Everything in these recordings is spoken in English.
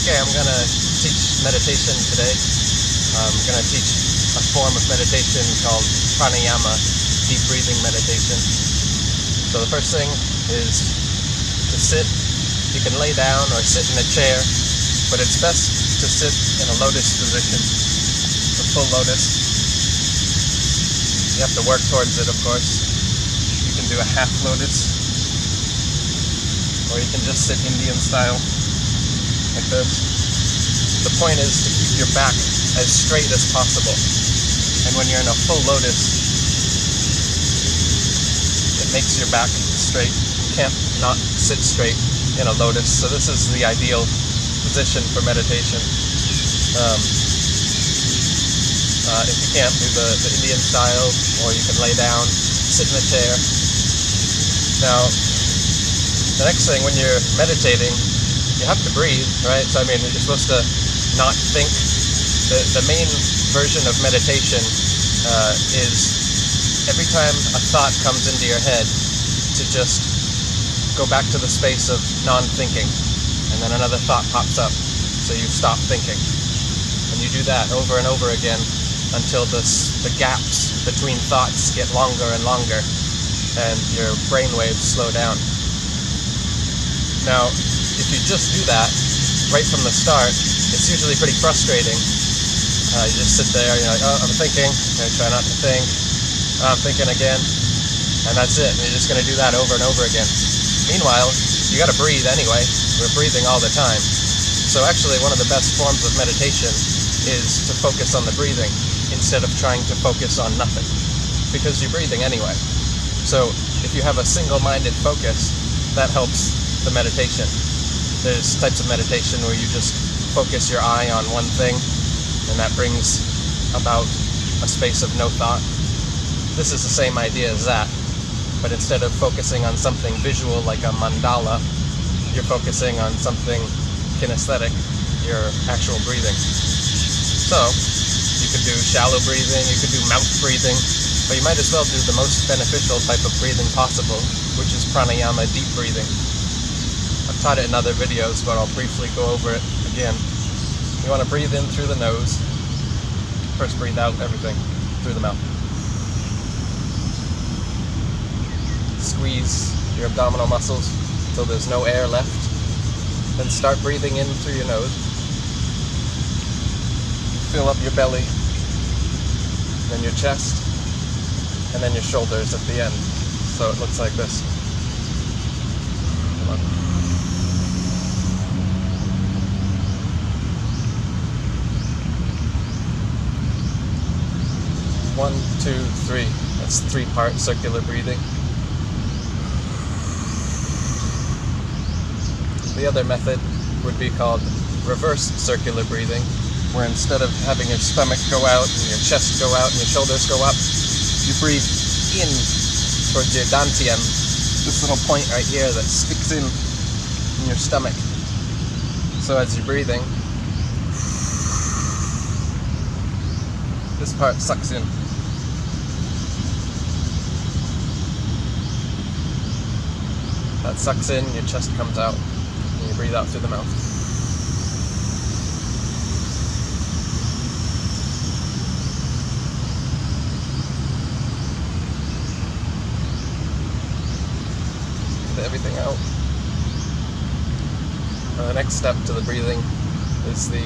Okay, I'm gonna teach meditation today. I'm gonna teach a form of meditation called Pranayama, deep breathing meditation. So the first thing is to sit. You can lay down or sit in a chair, but it's best to sit in a lotus position, a full lotus. You have to work towards it, of course. You can do a half lotus, or you can just sit Indian style, like this. The point is to keep your back as straight as possible. And when you're in a full lotus, it makes your back straight. You can't not sit straight in a lotus. So this is the ideal position for meditation. If you can't do the Indian style, or you can lay down, sit in a chair. Now, the next thing when you're meditating, you have to breathe, right? So I mean, you're supposed to not think. The main version of meditation is every time a thought comes into your head, to just go back to the space of non-thinking, and then another thought pops up, so you stop thinking. And you do that over and over again until the gaps between thoughts get longer and longer, and your brain waves slow down. Now, if you just do that right from the start, it's usually pretty frustrating. You just sit there, you're like, oh, I'm thinking, I'm going to try not to think, oh, I'm thinking again, and that's it. And you're just going to do that over and over again. Meanwhile, you got to breathe anyway. We're breathing all the time. So actually, one of the best forms of meditation is to focus on the breathing instead of trying to focus on nothing, because you're breathing anyway. So if you have a single-minded focus, that helps the meditation. There's types of meditation where you just focus your eye on one thing, and that brings about a space of no thought. This is the same idea as that, but instead of focusing on something visual like a mandala, you're focusing on something kinesthetic, your actual breathing. So you could do shallow breathing, you could do mouth breathing, but you might as well do the most beneficial type of breathing possible, which is pranayama, deep breathing. I've taught it in other videos, but I'll briefly go over it again. You want to breathe in through the nose. First breathe out everything through the mouth. Squeeze your abdominal muscles until there's no air left. Then start breathing in through your nose. Fill up your belly, then your chest, and then your shoulders at the end. So it looks like this. Come on. 1, 2, 3. That's 3-part circular breathing. The other method would be called reverse circular breathing, where instead of having your stomach go out and your chest go out and your shoulders go up, you breathe in towards your dantian, this little point right here that sticks in your stomach. So as you're breathing, this part sucks in. That sucks in, your chest comes out, and you breathe out through the mouth. Everything out. The next step to the breathing is the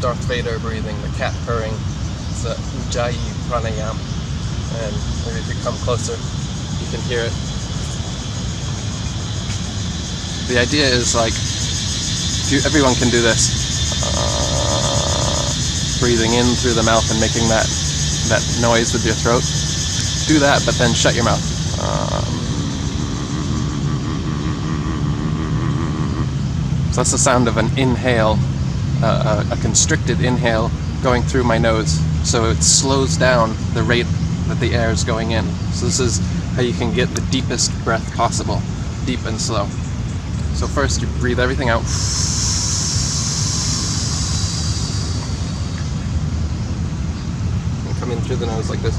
Darth Vader breathing, the cat purring. It's a Ujjayi Pranayama, and maybe if you come closer, you can hear it. The idea is like, everyone can do this, breathing in through the mouth and making that noise with your throat. Do that, but then shut your mouth. So that's the sound of an inhale, a constricted inhale going through my nose. So it slows down the rate that the air is going in. So this is how you can get the deepest breath possible, deep and slow. So first you breathe everything out. And come in through the nose like this.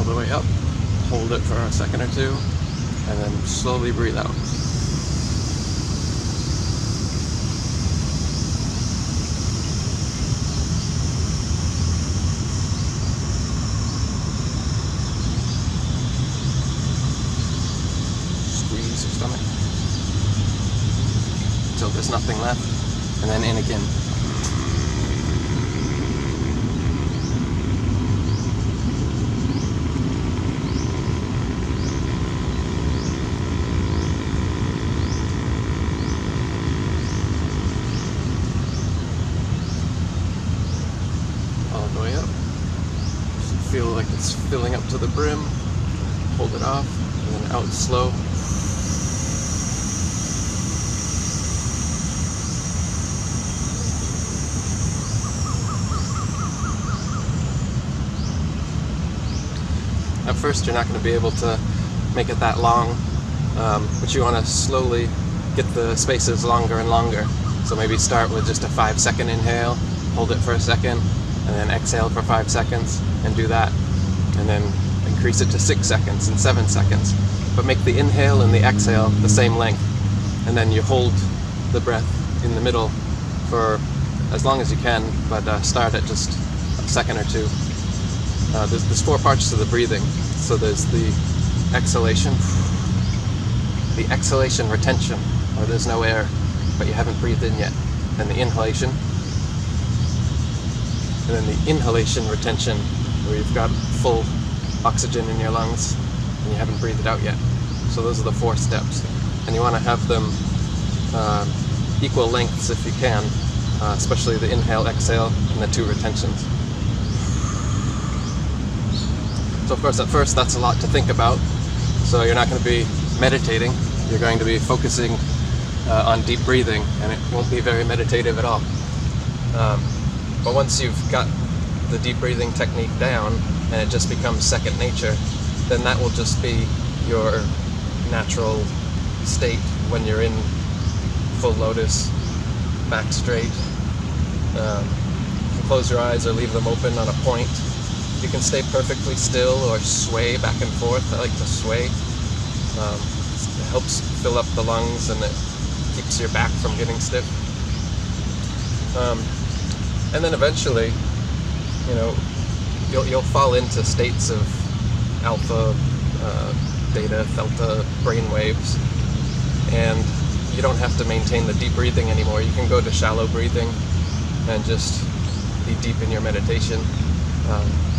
all the way up, hold it for a second or two, and then slowly breathe out. Squeeze your stomach until there's nothing left, and then in again. All the way up. Feel like it's filling up to the brim. Hold it off, and then out slow. At first you're not going to be able to make it that long, but you want to slowly get the spaces longer and longer. So maybe start with just a 5-second inhale, hold it for a second, and then exhale for 5 seconds, and do that. And then increase it to 6 seconds and 7 seconds. But make the inhale and the exhale the same length. And then you hold the breath in the middle for as long as you can, but start at just a second or two. There's 4 parts to the breathing. So there's the exhalation, the exhalation retention, or there's no air, but you haven't breathed in yet. Then the inhalation, and then the inhalation retention, where you've got full oxygen in your lungs and you haven't breathed it out yet. So those are the 4 steps, and you want to have them equal lengths if you can, especially the inhale, exhale, and the 2 retentions. So of course at first that's a lot to think about, so you're not going to be meditating, you're going to be focusing on deep breathing, and it won't be very meditative at all. But once you've got the deep breathing technique down and it just becomes second nature, then that will just be your natural state when you're in full lotus, back straight. You can close your eyes or leave them open on a point. You can stay perfectly still or sway back and forth. I like to sway. It helps fill up the lungs and it keeps your back from getting stiff. And then eventually, you'll fall into states of alpha, beta, delta brain waves, and you don't have to maintain the deep breathing anymore. You can go to shallow breathing and just be deep in your meditation.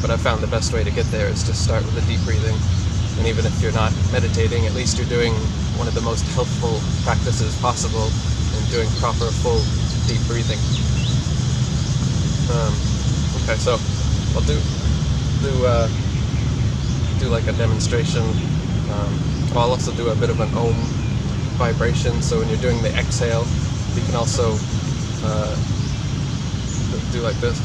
But I found the best way to get there is to start with the deep breathing. And even if you're not meditating, at least you're doing one of the most healthful practices possible in doing proper, full, deep breathing. Okay, so I'll do like a demonstration. I'll also do a bit of an Om vibration. So when you're doing the exhale, you can also do like this.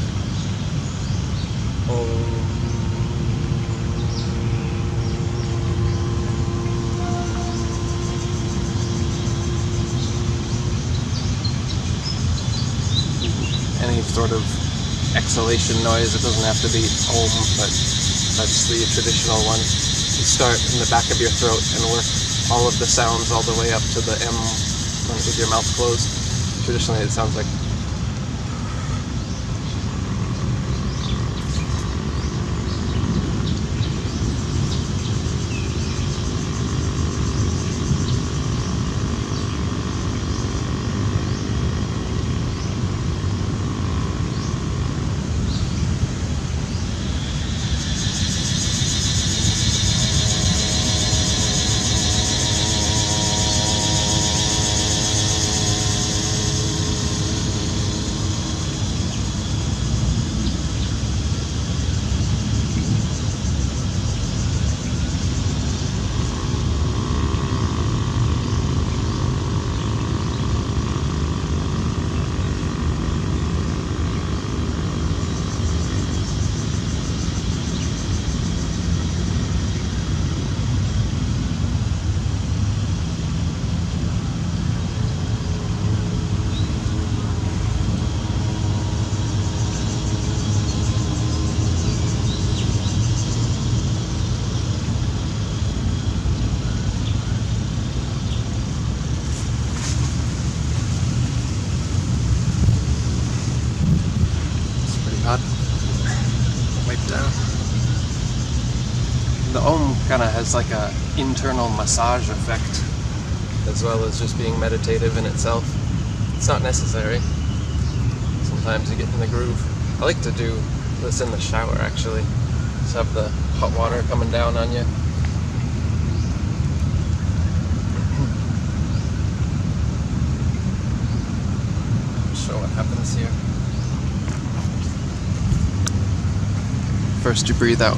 Any sort of exhalation noise, it doesn't have to be Om, but that's the traditional one. You start in the back of your throat and work all of the sounds all the way up to the M with your mouth closed. Traditionally it sounds like the Om kind of has like a internal massage effect, as well as just being meditative in itself. It's not necessary. Sometimes you get in the groove. I like to do this in the shower, actually. Just have the hot water coming down on you. Show what happens here. First you breathe out.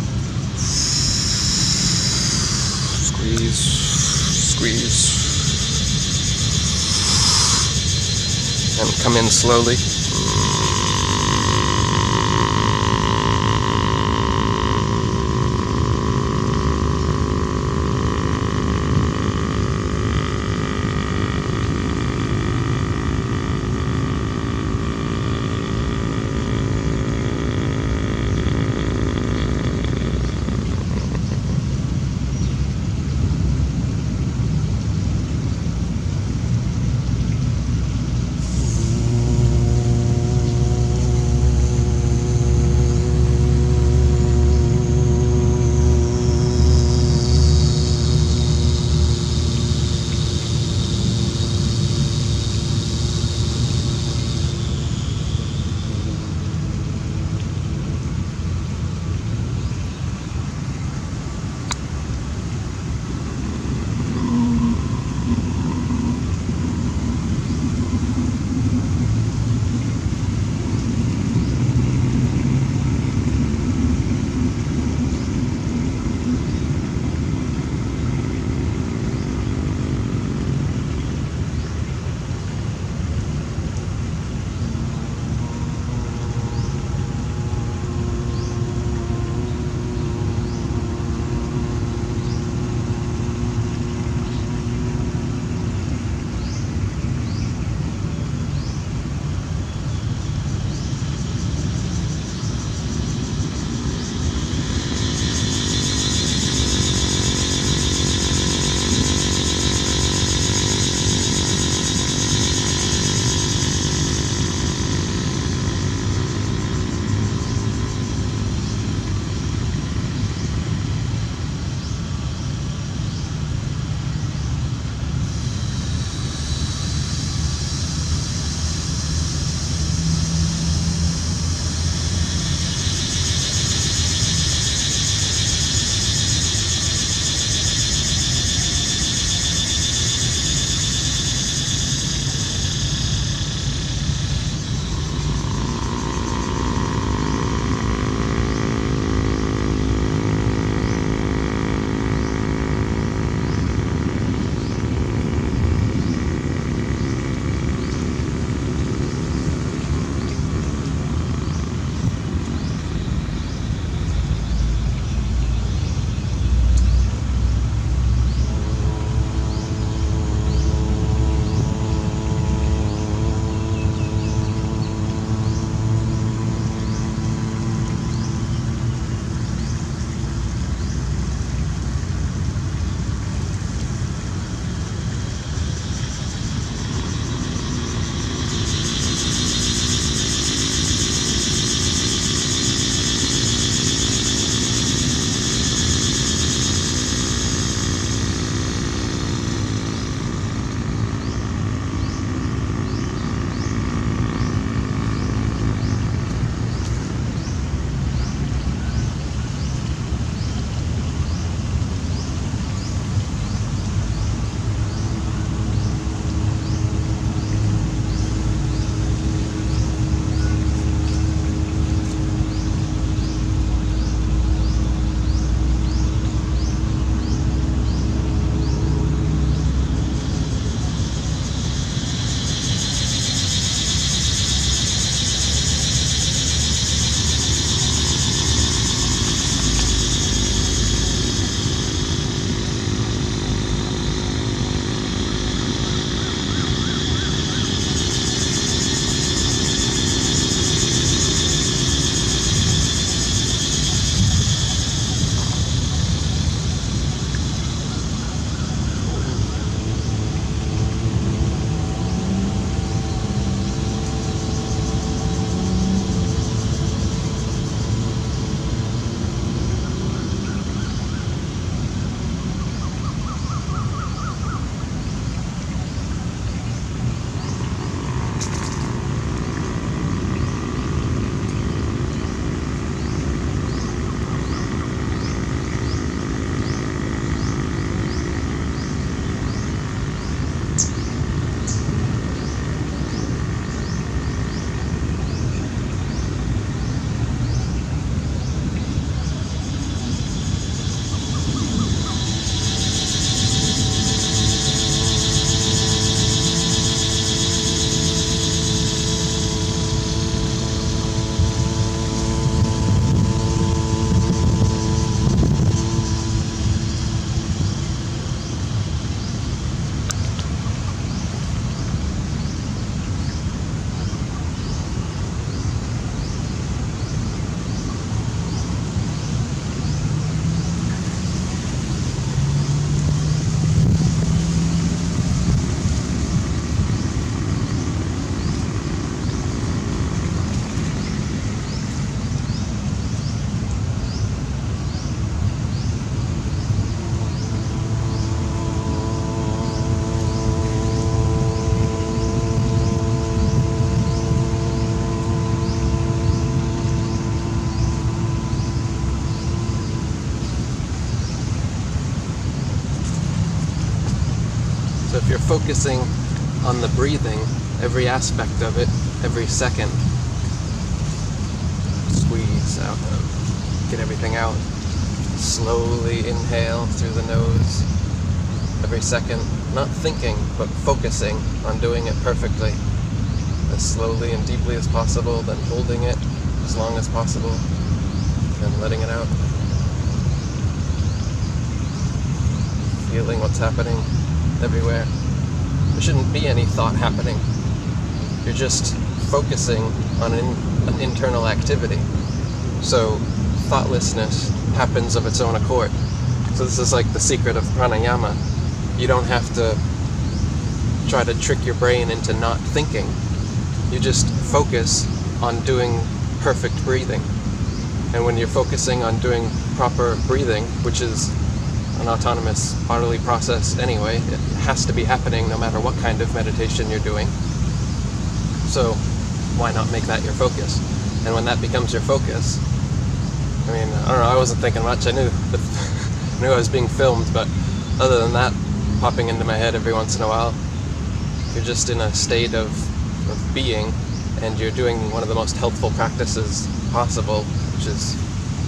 Squeeze, squeeze. And come in slowly. So if you're focusing on the breathing, every aspect of it, every second, squeeze out, get everything out. Slowly inhale through the nose every second, not thinking, but focusing on doing it perfectly, as slowly and deeply as possible, then holding it as long as possible, and letting it out. Feeling what's happening everywhere. There shouldn't be any thought happening. You're just focusing on an internal activity. So thoughtlessness happens of its own accord. So this is like the secret of pranayama. You don't have to try to trick your brain into not thinking. You just focus on doing perfect breathing. And when you're focusing on doing proper breathing, which is an autonomous bodily process anyway, it has to be happening no matter what kind of meditation you're doing. So why not make that your focus? And when that becomes your focus, I mean, I don't know, I wasn't thinking much. I knew I was being filmed, but other than that, popping into my head every once in a while, you're just in a state of being, and you're doing one of the most helpful practices possible, which is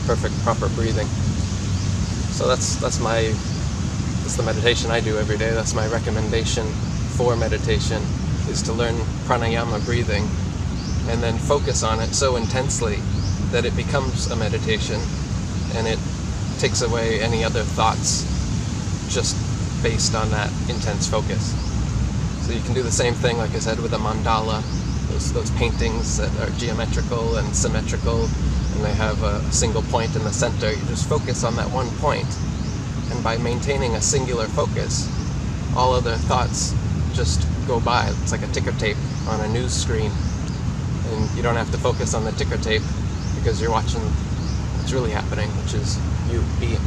perfect, proper breathing. So that's the meditation I do every day. That's my recommendation for meditation, is to learn pranayama breathing, and then focus on it so intensely that it becomes a meditation, and it takes away any other thoughts just based on that intense focus. So you can do the same thing, like I said, with a mandala, those paintings that are geometrical and symmetrical, and they have a single point in the center. You just focus on that one point, and by maintaining a singular focus, all other thoughts just go by. It's like a ticker tape on a news screen, and you don't have to focus on the ticker tape because you're watching what's really happening, which is you being.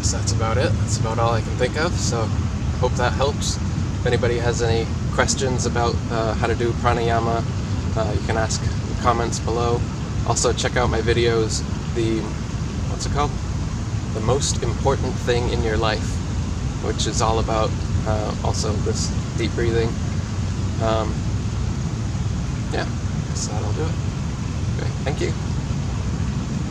So that's about it. That's about all I can think of. So I hope that helps. If anybody has any questions about how to do pranayama, you can ask in the comments below. Also check out my videos, what's it called? The most important thing in your life, which is all about also this deep breathing. Yeah, so that'll do it. Okay, thank you.